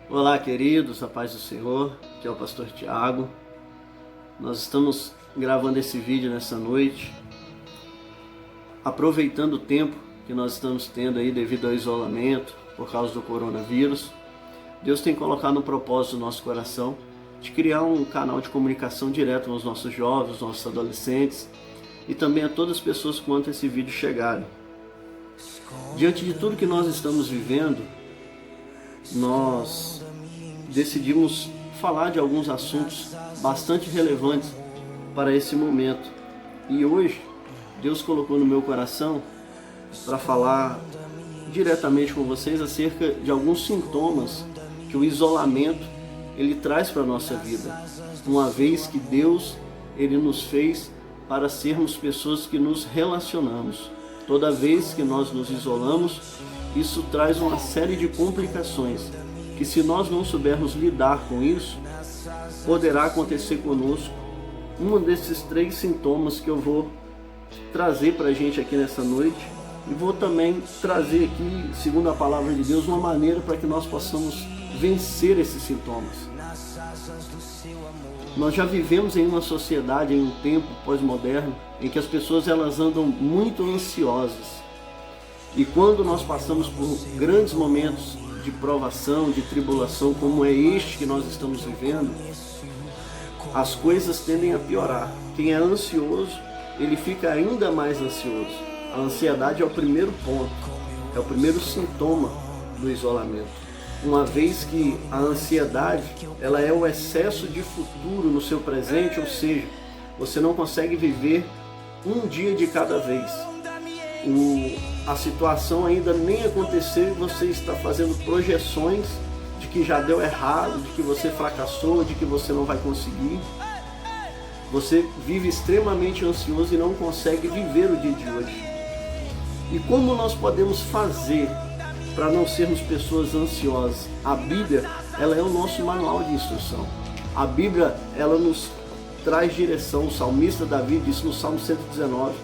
Olá, queridos, a paz do Senhor, aqui é o pastor Tiago. Nós estamos gravando esse vídeo nessa noite, aproveitando o tempo que nós estamos tendo aí devido ao isolamento por causa do coronavírus. Deus tem colocado um propósito no nosso coração de criar um canal de comunicação direto aos nossos jovens, aos nossos adolescentes e também a todas as pessoas quando esse vídeo chegarem. Diante de tudo que nós estamos vivendo, nós decidimos falar de alguns assuntos bastante relevantes para esse momento. E hoje, Deus colocou no meu coração para falar diretamente com vocês acerca de alguns sintomas que o isolamento ele traz para a nossa vida. Uma vez que Deus ele nos fez para sermos pessoas que nos relacionamos. Toda vez que nós nos isolamos, isso traz uma série de complicações que, se nós não soubermos lidar com isso, poderá acontecer conosco um desses 3 sintomas que eu vou trazer para a gente aqui nessa noite, e vou também trazer aqui, segundo a palavra de Deus, uma maneira para que nós possamos vencer esses sintomas. Nós já vivemos em uma sociedade, em um tempo pós-moderno, em que as pessoas elas andam muito ansiosas. E quando nós passamos por grandes momentos de provação, de tribulação, como é este que nós estamos vivendo, as coisas tendem a piorar. Quem é ansioso, ele fica ainda mais ansioso. A ansiedade é o primeiro ponto, é o primeiro sintoma do isolamento. Uma vez que a ansiedade, ela é o excesso de futuro no seu presente, ou seja, você não consegue viver um dia de cada vez. A situação ainda nem aconteceu e você está fazendo projeções de que já deu errado, de que você fracassou, de que você não vai conseguir. Você vive extremamente ansioso e não consegue viver o dia de hoje. E como nós podemos fazer para não sermos pessoas ansiosas? A Bíblia, ela é o nosso manual de instrução. A Bíblia, ela nos traz direção. O salmista Davi disse no Salmo 119,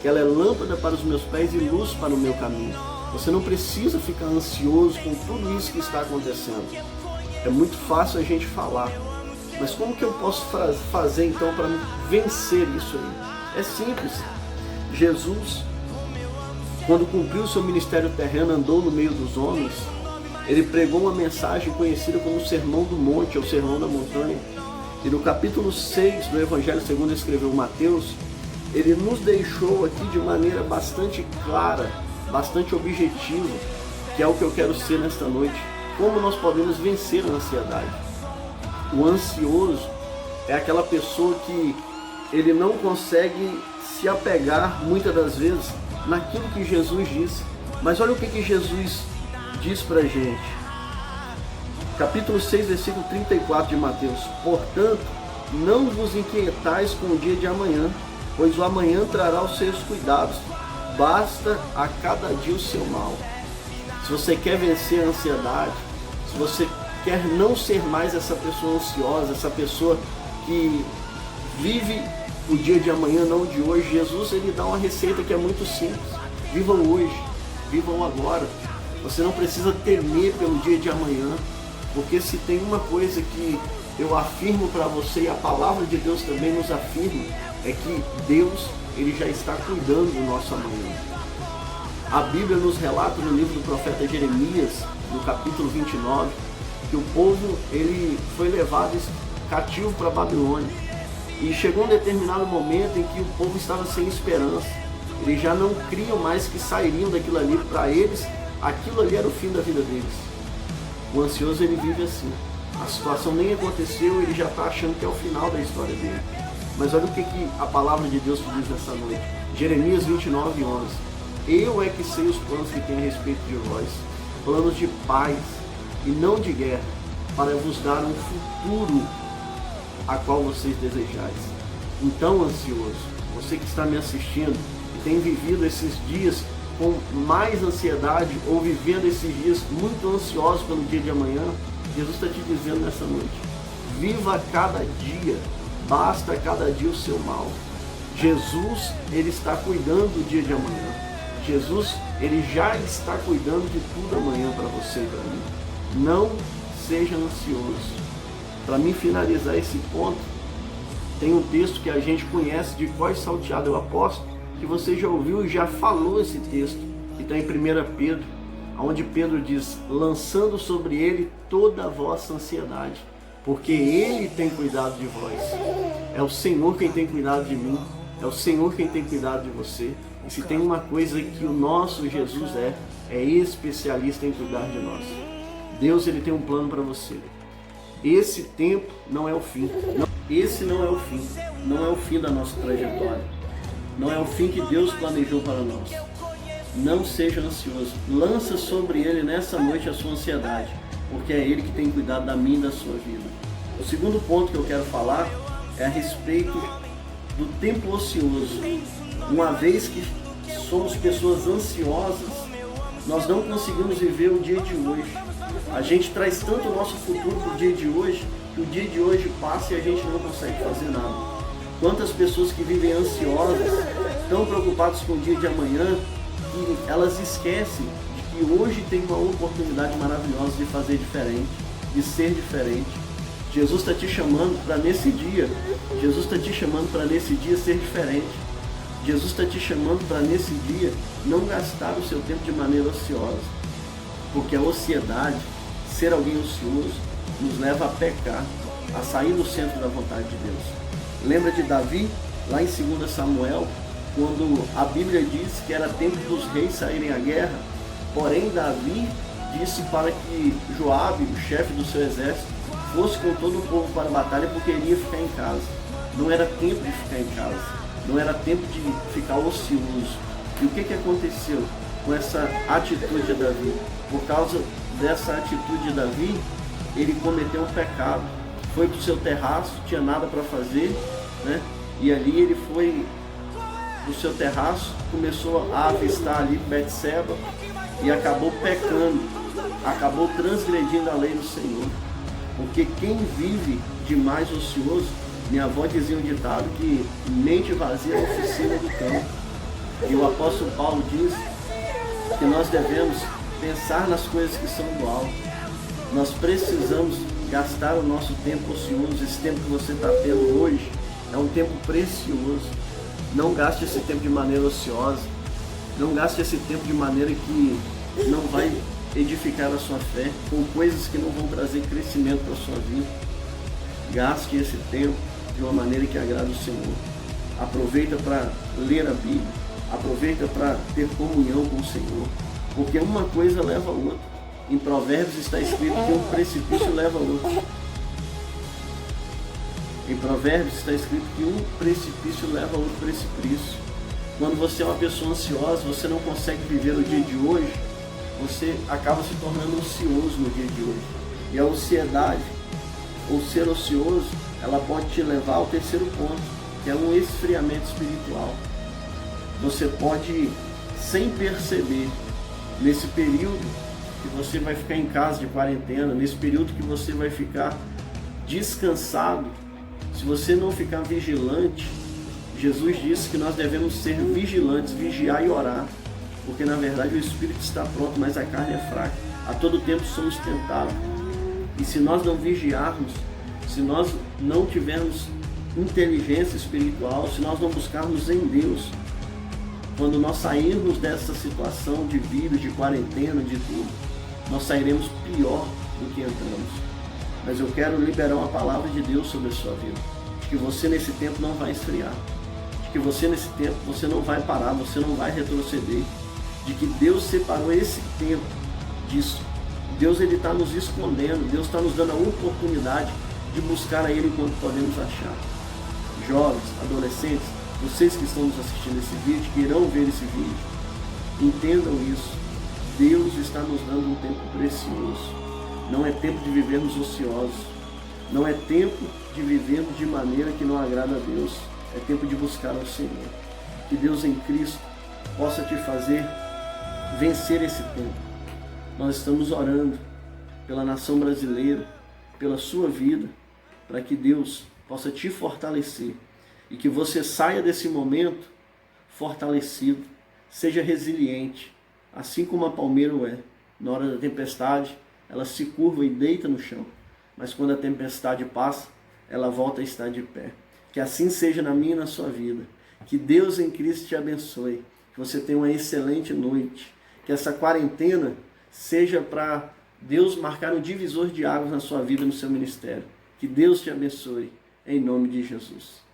que ela é lâmpada para os meus pés e luz para o meu caminho. Você não precisa ficar ansioso com tudo isso que está acontecendo. É muito fácil a gente falar, mas como que eu posso fazer então para vencer isso aí? É simples. Jesus, quando cumpriu o seu ministério terreno, andou no meio dos homens, ele pregou uma mensagem conhecida como o Sermão do Monte, ou Sermão da Montanha. E no capítulo 6 do Evangelho segundo escreveu Mateus, ele nos deixou aqui de maneira bastante clara, bastante objetiva, que é o que eu quero ser nesta noite. Como nós podemos vencer a ansiedade? O ansioso é aquela pessoa que ele não consegue se apegar, muitas das vezes, naquilo que Jesus disse. Mas olha o que Jesus diz pra gente. Capítulo 6, versículo 34 de Mateus. Portanto, não vos inquietais com o dia de amanhã, pois o amanhã trará os seus cuidados. Basta a cada dia o seu mal. Se você quer vencer a ansiedade, se você quer não ser mais essa pessoa ansiosa, essa pessoa que vive o dia de amanhã, não o de hoje, Jesus ele dá uma receita que é muito simples. Vivam hoje, vivam agora. Você não precisa temer pelo dia de amanhã, porque se tem uma coisa que eu afirmo para você, e a palavra de Deus também nos afirma, é que Deus ele já está cuidando do nosso amanhã. A Bíblia nos relata no livro do profeta Jeremias, no capítulo 29, que o povo ele foi levado cativo para a Babilônia. E chegou um determinado momento em que o povo estava sem esperança. Eles já não criam mais que sairiam daquilo ali. Para eles, aquilo ali era o fim da vida deles. O ansioso ele vive assim. A situação nem aconteceu, ele já está achando que é o final da história dele. Mas olha o que a palavra de Deus diz nessa noite. Jeremias 29, 11. Eu é que sei os planos que tenho a respeito de vós, planos de paz e não de guerra, para vos dar um futuro a qual vocês desejais. Então, ansioso, você que está me assistindo e tem vivido esses dias com mais ansiedade ou vivendo esses dias muito ansiosos pelo dia de amanhã, Jesus está te dizendo nessa noite, viva cada dia, basta cada dia o seu mal. Jesus, ele está cuidando do dia de amanhã. Jesus, ele já está cuidando de tudo amanhã para você e para mim. Não seja ansioso. Para mim finalizar esse ponto, tem um texto que a gente conhece de cor salteado, eu aposto que você já ouviu e já falou esse texto, que está em 1 Pedro, onde Pedro diz: lançando sobre ele toda a vossa ansiedade, porque ele tem cuidado de vós. É o Senhor quem tem cuidado de mim, é o Senhor quem tem cuidado de você. E se tem uma coisa que o nosso Jesus é especialista em cuidar de nós. Deus, ele tem um plano para você. Esse tempo não é o fim. Esse não é o fim. Não é o fim da nossa trajetória. Não é o fim que Deus planejou para nós. Não seja ansioso. Lança sobre ele nessa noite a sua ansiedade, porque é ele que tem cuidado da minha e da sua vida. O segundo ponto que eu quero falar é a respeito do tempo ocioso. Uma vez que somos pessoas ansiosas, nós não conseguimos viver o dia de hoje. A gente traz tanto o nosso futuro para o dia de hoje, que o dia de hoje passa e a gente não consegue fazer nada. Quantas pessoas que vivem ansiosas, tão preocupadas com o dia de amanhã, que elas esquecem de que hoje tem uma oportunidade maravilhosa de fazer diferente, de ser diferente. Jesus está te chamando para nesse dia, Jesus está te chamando para nesse dia ser diferente. Jesus está te chamando para nesse dia não gastar o seu tempo de maneira ociosa, porque a ociosidade, ser alguém ocioso, nos leva a pecar, a sair do centro da vontade de Deus. Lembra de Davi, lá em 2 Samuel, quando a Bíblia diz que era tempo dos reis saírem à guerra, porém Davi disse para que Joabe, o chefe do seu exército, fosse com todo o povo para a batalha, porque ele ia ficar em casa. Não era tempo de ficar em casa, não era tempo de ficar ocioso. E o que aconteceu com essa atitude de Davi? Por causa dessa atitude de Davi, ele cometeu um pecado. Foi para o seu terraço, tinha nada para fazer, né? E ali ele foi no seu terraço, começou a avistar ali Betseba e acabou pecando, acabou transgredindo a lei do Senhor. Porque quem vive demais ocioso, minha avó dizia um ditado que mente vazia é a oficina do campo. E o apóstolo Paulo diz que nós devemos pensar nas coisas que são do alto. Nós precisamos gastar o nosso tempo ocioso. Esse tempo que você está tendo hoje é um tempo precioso. Não gaste esse tempo de maneira ociosa. Não gaste esse tempo de maneira que não vai edificar a sua fé, com coisas que não vão trazer crescimento para a sua vida. Gaste esse tempo de uma maneira que agrade o Senhor. Aproveita para ler a Bíblia. Aproveita para ter comunhão com o Senhor. Porque uma coisa leva a outra. Em Provérbios está escrito que um precipício leva a outro. Em Provérbios está escrito que um precipício leva a outro precipício. Quando você é uma pessoa ansiosa, você não consegue viver o dia de hoje, você acaba se tornando ocioso no dia de hoje. E a ansiedade, ou ser ocioso, ela pode te levar ao terceiro ponto, que é um esfriamento espiritual. Você pode, sem perceber, nesse período que você vai ficar em casa de quarentena, nesse período que você vai ficar descansado, se você não ficar vigilante, Jesus disse que nós devemos ser vigilantes, vigiar e orar, porque na verdade o espírito está pronto, mas a carne é fraca. A todo tempo somos tentados. E se nós não vigiarmos, se nós não tivermos inteligência espiritual, se nós não buscarmos em Deus, quando nós sairmos dessa situação de vida, de quarentena, de tudo, nós sairemos pior do que entramos. Mas eu quero liberar uma palavra de Deus sobre a sua vida, de que você nesse tempo não vai esfriar, de que você nesse tempo você não vai parar, você não vai retroceder, de que Deus separou esse tempo disso. Deus ele está nos escondendo, Deus está nos dando a oportunidade de buscar a Ele enquanto podemos achar. Jovens, adolescentes, vocês que estão nos assistindo esse vídeo, que irão ver esse vídeo, entendam isso. Deus está nos dando um tempo precioso. Não é tempo de vivermos ociosos. Não é tempo de vivermos de maneira que não agrada a Deus. É tempo de buscar ao Senhor. Que Deus em Cristo possa te fazer vencer esse tempo. Nós estamos orando pela nação brasileira, pela sua vida, para que Deus possa te fortalecer e que você saia desse momento fortalecido, seja resiliente, assim como a palmeira é. Na hora da tempestade, ela se curva e deita no chão. Mas quando a tempestade passa, ela volta a estar de pé. Que assim seja na minha e na sua vida. Que Deus em Cristo te abençoe. Que você tenha uma excelente noite. Que essa quarentena seja para Deus marcar um divisor de águas na sua vida, no seu ministério. Que Deus te abençoe. Em nome de Jesus.